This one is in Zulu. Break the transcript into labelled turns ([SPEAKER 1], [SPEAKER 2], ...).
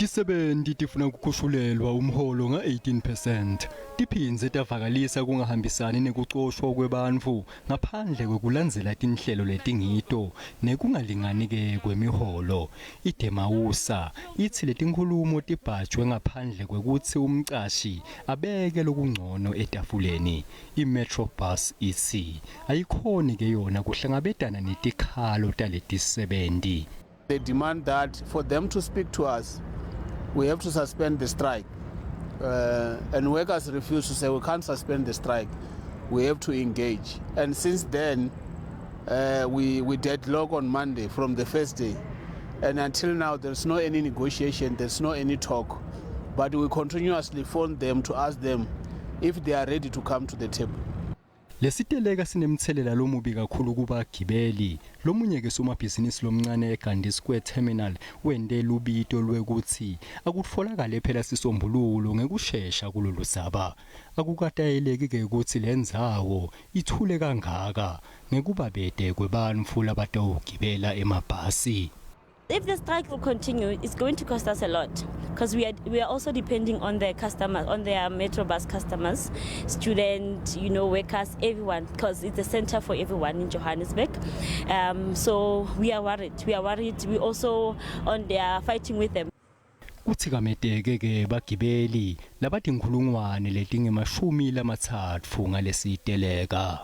[SPEAKER 1] Tisebenti tifuna ukukhushulelwa umholo nga-18%. Tiphindze tavakalisa kungahambisani nekucoshwa kwebantfu ngaphandle kwekulandzela tinhlelo letingito nekungalingani-ke kwemiholo. IDemawusa itsi letinkhulumo tibhajwe ngaphandle kwekutsi umcashi abeke lokungcono etafuleni. I-Metrobus itsi ayikhoni-ke yona kuhlangabetana netikhalo taletisebenti.
[SPEAKER 2] They demand that for them to speak to us, we have to suspend the strike. And workers refuse to say we can't suspend the strike. We have to engage. And since then, we deadlock on Monday from the first day. And until now, there's no any negotiation, there's no any talk. But we continuously phone them to ask them if they are ready to come to the table.
[SPEAKER 1] Lesiteleka sinemthelela lomubi kakhulu kubagibeli. Lomunye ke somabhizinisi lomncane eGandhi Square Terminal wende lubito lwekuthi akutfolakala phela sisombululo ngekusheshsha kulolu saba. Akukatayeleki ke ukuthi lendzawo ithule kangaka ngekubabede kwebantfu labatawugibela emabhasi.
[SPEAKER 3] If the strike will continue, it's going to cost us a lot because we are also depending on their customers, on their Metrobus customers, students, workers, everyone, because it's a center for everyone in Johannesburg. So we are worried. We also on there fighting with them.
[SPEAKER 1] Kutsikamete ke bagibeli labatinkhulungwane letingemashumi lamatsatfu ngalesiteleka.